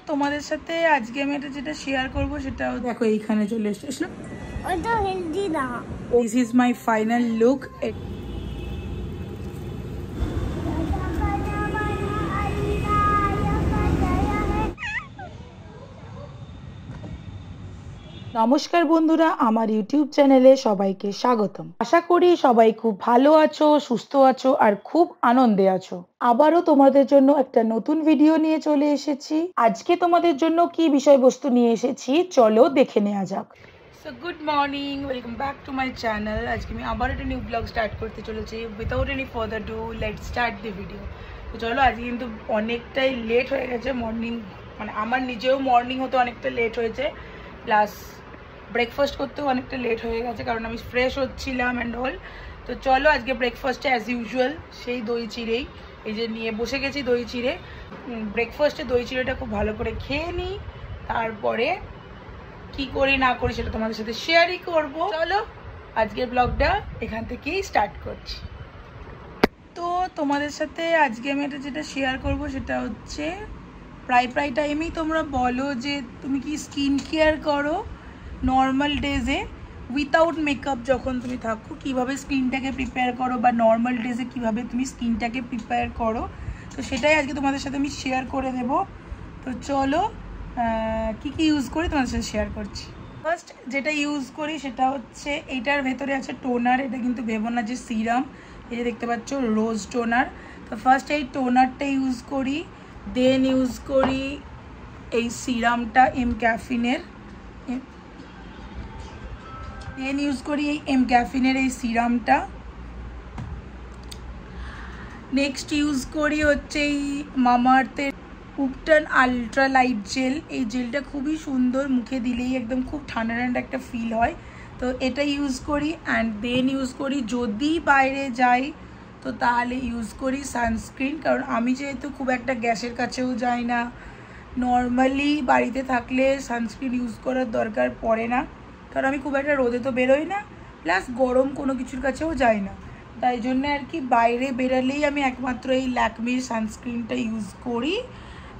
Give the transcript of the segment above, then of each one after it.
তোমাদের সাথে আজকে আমি এটা যেটা শেয়ার করব সেটা দেখো এইখানে চলে এসেছে। ওটা হেলদি না। This is my final look. নমস্কার বন্ধুরা, আমার ইউটিউব চ্যানেলে সবাইকে স্বাগতম। আশা করি সবাই খুব ভালো আছো, সুস্থ আছো আর খুব আনন্দে আছো। আবারও তোমাদের জন্য একটা নতুন ভিডিও নিয়ে চলে এসেছি। আজকে তোমাদের জন্য কি বিষয়বস্তু নিয়ে এসেছি চলো দেখে নেওয়া যাক। So good morning, welcome back to my channel. আজকে আমি আবার একটা নিউ ব্লগ স্টার্ট করতে চলেছি। Without any further do let's start the video. তো চলো, আজকে কিন্তু অনেকটাই লেট হয়ে গেছে। মর্নিং মানে আমার নিজেও মর্নিং হতে অনেকটা লেট হয়েছে, প্লাস ব্রেকফাস্ট করতেও অনেকটা লেট হয়ে গেছে কারণ আমি ফ্রেশ হচ্ছিলাম অ্যান্ড অল। তো চলো আজকে ব্রেকফাস্টে অ্যাজ ইউজুয়াল সেই দই চিড়েই এই যে নিয়ে বসে গেছি। দই চিড়ে ব্রেকফাস্টে দই চিড়েটা খুব ভালো করে খেয়ে নিই, তারপরে কি করি না করি সেটা তোমাদের সাথে শেয়ারই করব। চলো আজকের ব্লগটা এখান থেকেই স্টার্ট করছি। তো তোমাদের সাথে আজকে আমি এটা যেটা শেয়ার করব সেটা হচ্ছে প্রায় টাইমেই তোমরা বলো যে তুমি কি স্কিন কেয়ার করো নর্মাল ডেজে উইথাউট মেকআপ যখন তুমি থাকো, কীভাবে স্কিনটাকে প্রিপেয়ার করো বা নর্মাল ডেজে কীভাবে তুমি স্কিনটাকে প্রিপেয়ার করো। তো সেটাই আজকে তোমাদের সাথে আমি শেয়ার করে দেব। তো চলো কি ইউজ করি তোমাদের সাথে শেয়ার করছি। ফার্স্ট যেটা ইউজ করি সেটা হচ্ছে এইটার ভেতরে আছে টোনার। এটা কিন্তু ভেবো না যে সিরাম, এই যে দেখতে পাচ্ছ রোজ টোনার। তো ফার্স্ট এই টোনারটা ইউজ করি, দেন ইউজ করি এই সিরামটা এম ক্যাফিনের, দেন ইউজ করি এই এম ক্যাফিনের এই সিরামটা। নেক্সট ইউজ করি হচ্ছে এই মামাআর্থের উপটান আলট্রা লাইট জেল। এই জেলটা খুবই সুন্দর, মুখে দিলেই একদম খুব ঠান্ডা ঠান্ডা একটা ফিল হয়। তো এটা ইউজ করি অ্যান্ড দেন ইউজ করি যদি বাইরে যাই তো তাহলে ইউজ করি সানস্ক্রিন, কারণ আমি যেহেতু খুব একটা গ্যাসের কাছেও যাই না, নর্মালি বাড়িতে থাকলে সানস্ক্রিন ইউজ করার দরকার পড়ে না, কারণ আমি খুব একটা রোদে তো বেরোই না, প্লাস গরম কোনো কিছুর কাছেও যাই না। তাই জন্য আর কি বাইরে বেরালেই আমি একমাত্র এই ল্যাকমির সানস্ক্রিনটা ইউজ করি।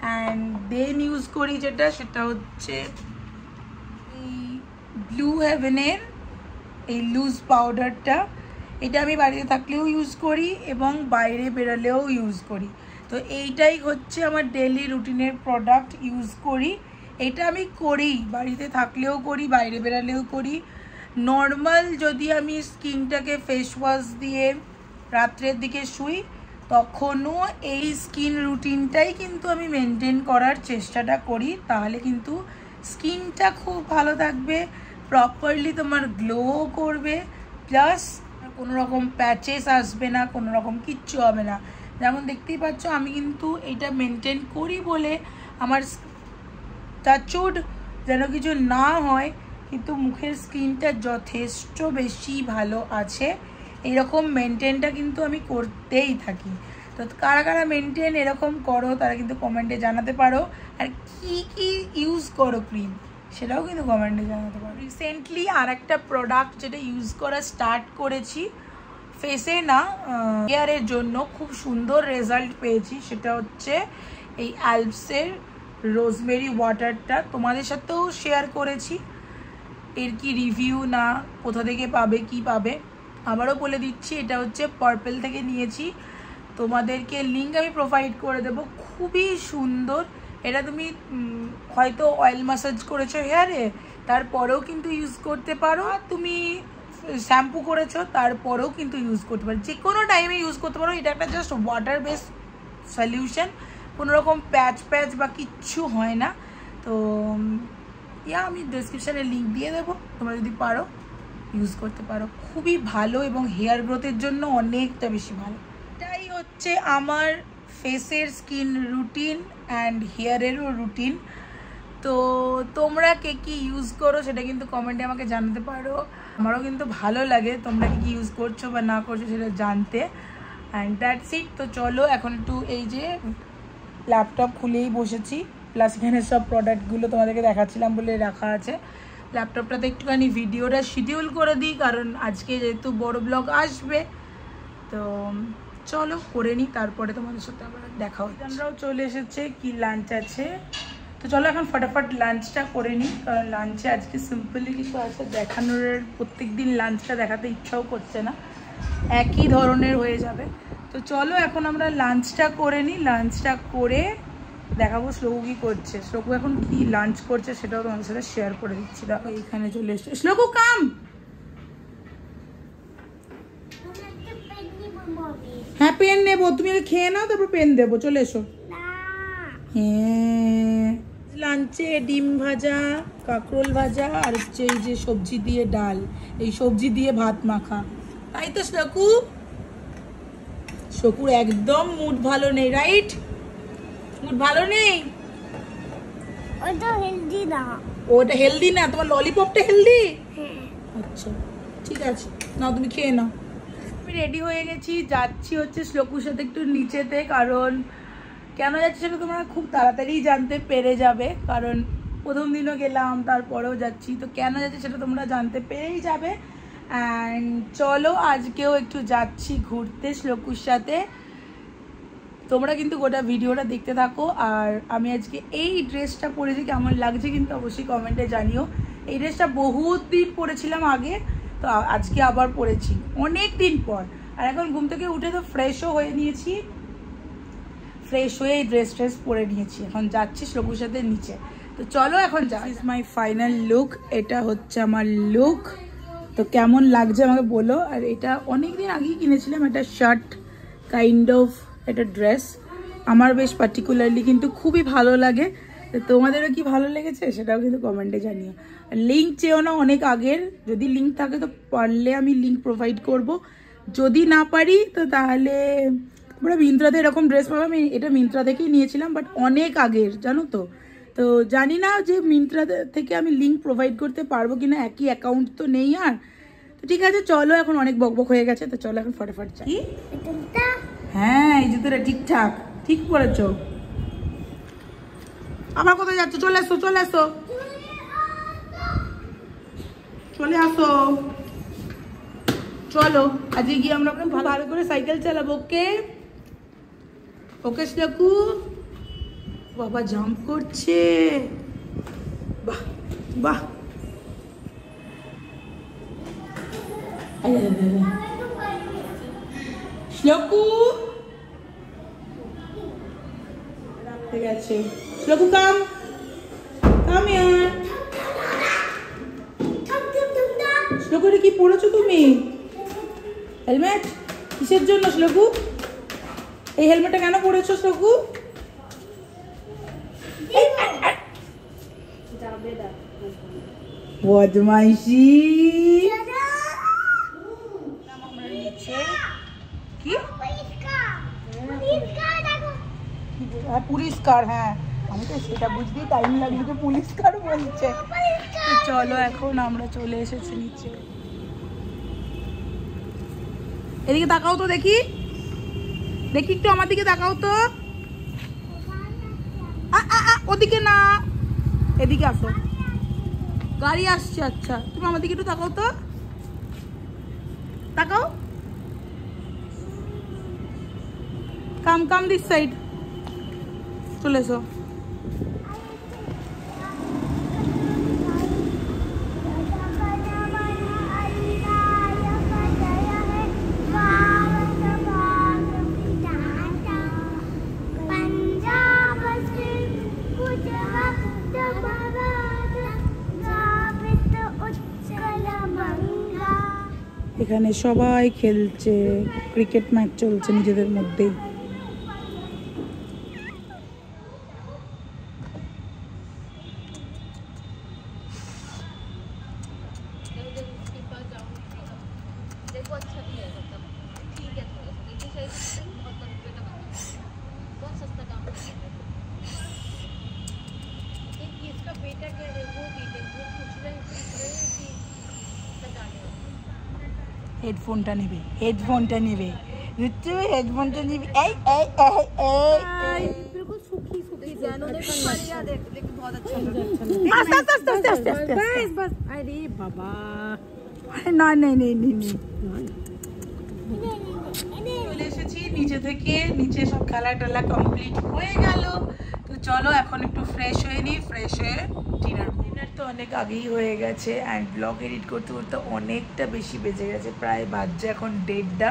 অ্যান্ড দেন ইউজ করি সেটা হচ্ছে এই ব্লু হেভেনের এই লুজ পাউডারটা। এটা আমি বাড়িতে থাকলেও ইউজ করি এবং বাইরে বেরালেও ইউজ করি। তো এইটাই হচ্ছে আমার ডেইলি রুটিনের প্রোডাক্ট ইউজ করি। এটা আমি করি বাড়িতে থাকলেও করি, বাইরে বেরালেও করি। নর্মাল যদি আমি স্কিনটাকে ফেস ওয়াশ দিয়ে রাত্রের দিকে শুই তখনও এই স্কিন রুটিনটাই কিন্তু আমি মেনটেন করার চেষ্টাটা করি, তাহলে কিন্তু স্কিনটা খুব ভালো থাকবে, প্রপারলি তোমার গ্লোও করবে, প্লাস কোনো রকম প্যাচেস আসবে না, কোনো রকম কিচ্ছু হবে না। যেমন দেখতেই পাচ্ছ আমি কিন্তু এটা মেনটেন করি বলে আমার টাচউড যেন কিছু না হয়, কিন্তু মুখের স্কিনটা যথেষ্ট বেশি ভালো আছে। এইরকম মেনটেনটা কিন্তু আমি করতেই থাকি। তো কারা কারা মেনটেন এরকম করো তারা কিন্তু কমেন্টে জানাতে পারো, আর কি ইউজ করো ক্রিম সেটাও কিন্তু কমেন্টে জানাতে পারো। রিসেন্টলি আর একটা প্রোডাক্ট যেটা ইউজ করা স্টার্ট করেছি ফেসে না হেয়ারের জন্য, খুব সুন্দর রেজাল্ট পেয়েছি, সেটা হচ্ছে এই অ্যালপসের রোজমেরি ওয়াটারটা। তোমাদের সাথেও শেয়ার করেছি এর কি রিভিউ না কোথা থেকে পাবে কি পাবে, আবারও বলে দিচ্ছি এটা হচ্ছে পার্পল থেকে নিয়েছি। তোমাদেরকে লিঙ্ক আমি প্রোভাইড করে দেবো। খুবই সুন্দর এটা। তুমি হয়তো অয়েল ম্যাসাজ করেছো হেয়ারে, তারপরেও কিন্তু ইউজ করতে পারো। তুমি শ্যাম্পু করেছো তারপরেও কিন্তু ইউজ করতে পারো, যে কোনো টাইমে ইউজ করতে পারো। এটা একটা জাস্ট ওয়াটার বেস সলিউশন, কোনো রকম প্যাচ বা কিচ্ছু হয় না। তো আমি ডেসক্রিপশানে লিঙ্ক দিয়ে দেবো, তোমরা যদি পারো ইউজ করতে পারো। খুবই ভালো এবং হেয়ার গ্রোথের জন্য অনেকটা বেশি ভালো। এটাই হচ্ছে আমার ফেসের স্কিন রুটিন অ্যান্ড হেয়ারেরও রুটিন। তো তোমরা কে কি ইউজ করো সেটা কিন্তু কমেন্টে আমাকে জানাতে পারো। আমারও কিন্তু ভালো লাগে তোমরা কি ইউজ করছো বা না করছো সেটা জানতে। And that's it. তো চলো এখন একটু এই যে ল্যাপটপ খুলেই বসেছি, প্লাস এখানে সব প্রোডাক্টগুলো তোমাদেরকে দেখাচ্ছিলাম বলে রাখা আছে। ল্যাপটপটাতে একটুখানি ভিডিওটা শিডিউল করে দিই, কারণ আজকে যেহেতু বড় ব্লগ আসবে। তো চলো করে নিই, তারপরে তোমাদের সাথে আবার দেখা হচ্ছে। আমরাও চলে এসেছে কি লাঞ্চ আছে তো চলো এখন ফটাফট লাঞ্চটা করে নিই, কারণ লাঞ্চে আজকে সিম্পলি কিছু আছে দেখানোর, প্রত্যেক দিন লাঞ্চটা দেখাতে ইচ্ছাও করছে না, একই ধরনের হয়ে যাবে। তো চলো এখন আমরা লাঞ্চটা করে নিই, লাঞ্চটা করে দেখাবো শ্লোকু কী করছে। শ্লোকু এখন কি লাঞ্চ করছে সেটাও তোমাদের সাথে শেয়ার করে দিচ্ছি। দেখো এইখানে চলে এসছে শ্লোকু, কাম। হ্যাঁ পেন নেবো, তুমি আগে খেয়ে নাও তারপর পেন দেবো, চলে এসো। হ্যাঁ লাঞ্চে ডিম ভাজা, কাঁকরোল ভাজা আর হচ্ছে এই যে সবজি দিয়ে ডাল, এই সবজি দিয়ে ভাত মাখা, তাই তো শ্লোকু? শকুর একদম মুড ভালো নেই, রাইট? মুড ভালো নেই। ওটা হেলদি না। ওটা হেলদি না, তোমার ললিপপটা হেলদি? আচ্ছা ঠিক আছে, নাও তুমি খেয়ে নাও। আমি রেডি হয়ে গেছি, যাচ্ছি হচ্ছে শ্লোকুর সাথে একটু নিচেতে, কারণ কেন যাচ্ছি সেটা তোমরা খুব তাড়াতাড়ি জানতে পেরে যাবে, কারণ প্রথম দিনও গেলাম তারপরেও যাচ্ছি, তো কেন যাচ্ছি সেটা তোমরা জানতে পেরেই যাবে। অ্যান্ড চলো আজকেও একটু যাচ্ছি ঘুরতে শ্লোকুর সাথে, তোমরা কিন্তু গোটা ভিডিওটা দেখতে থাকো। আর আমি আজকে এই ড্রেসটা পরেছি, কেমন লাগছে কিন্তু অবশ্যই কমেন্টে জানিও। এই ড্রেসটা বহুত দিন পরেছিলাম আগে, তো আজকে আবার পরেছি অনেক দিন পর। আর এখন ঘুম থেকে উঠে তো ফ্রেশও হয়ে নিয়েছি, ফ্রেশ হয়ে এই ড্রেস পরে নিয়েছি, এখন যাচ্ছি শ্লোকুর সাথে নিচে। তো চলো এখন যা। This is my final look, এটা হচ্ছে আমার লুক। তো কেমন লাগছে আমাকে বলো। আর এটা অনেক দিন আগেই কিনেছিলাম, এটা শার্ট কাইন্ড অফ একটা ড্রেস, আমার বেশ পার্টিকুলারলি কিন্তু খুবই ভালো লাগে। তোমাদেরও কি ভালো লেগেছে সেটাও কিন্তু কমেন্টে জানিও। লিঙ্ক চেয়েও না অনেক আগের, যদি লিঙ্ক থাকে তো পারলে আমি লিঙ্ক প্রোভাইড করব, যদি না পারি তো তাহলে তোমরা মিন্ত্রাতে এরকম ড্রেস পাবে। আমি এটা মিন্ত্রা থেকেই নিয়েছিলাম, বাট অনেক আগের, জানো তো। তো জানি না যে মিন্ত্রা থেকে আমি লিঙ্ক প্রোভাইড করতে পারবো কিনা, একই অ্যাকাউন্ট তো নেই আর। তো ঠিক আছে চলো, এখন অনেক বকবক হয়ে গেছে, তো চলো এখন ফটাফট যাই। হ্যাঁ এই জুতোটা ঠিকঠাক, ঠিক পরেছো। আবার কোথায় যাচ্ছ? চলে আসো, চলে আসো, চলে আসো, চলো আজকে গিয়ে আমরা ভালো করে সাইকেল চালাবো। ওকে ওকে শ্লোকু, বাবা জাম্প করছে, বাহ বাহ। শ্লোকু ঠিক আছে, শ্লোকু কাম কাম ইয়ার। শ্লোকুরে কি পড়েছো তুমি? হেলমেট? কিসের জন্য শ্লোকু? এই হেলমেটটা কেন পড়েছো শ্লোকু? বদমাইশি। কি পুলিশকার? হ্যাঁ আমি তো সেটা বুঝতেই টাইম লাগলো যে পুলিশকার বলছে। চলো এখন আমরা চলে এসেছি নিচে। এদিকে তাকাও তো, দেখি দেখি একটু আমার দিকে তাকাও তো। ওদিকে না, এদিকে আসো, গাড়ি আসছে। আচ্ছা তুমি আমার দিকে একটু তাকাও তো, তাকাও। কাম কাম দিস সাইড, চলে এসো। এখানে সবাই খেলছে, ক্রিকেট ম্যাচ চলছে নিজেদের মধ্যেই। হেডফোনটা নেবে, হেডফোনটা নেবে, বুঝছো? হেডফোনটা নেবে। এই এই এই এই বিলকুল সুখী সুখী জানো, দেখো মারিয়া দেখ দেখ बहुत अच्छा আস্তে আস্তে আস্তে আস্তে আস্তে बस बस। আরে বাবা, আরে না না না না, চলে এসেছি নিচে থেকে। নিচে সব খেলা টেলা কমপ্লিট হয়ে গেল, তো চলো এখন একটু ফ্রেশ হয়ে এক্ষুনি ফ্রেশ হয়ে ডিনার তো অনেক আগেই হয়ে গেছে অ্যান্ড ব্লগ এডিট করতে করতে অনেকটা বেশি বেজে গেছে, প্রায় বাজছে এখন 1:30।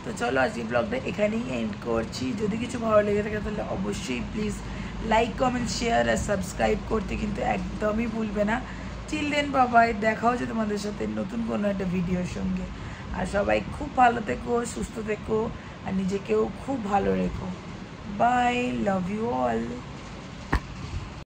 তো চলো আজকে ব্লগটা এখানেই এন্ড করছি। যদি কিছু ভালো লেগে থাকে তাহলে অবশ্যই প্লিজ লাইক কমেন্ট শেয়ার আর সাবস্ক্রাইব করতে কিন্তু একদমই ভুলবে না। টিল দেন বাবাই, দেখা হচ্ছে তোমাদের সাথে নতুন কোনো একটা ভিডিওর সঙ্গে। আর সবাই খুব ভালো থেকো, সুস্থ থেকো আর নিজেকেও খুব ভালো রেখো। Bye, love you all.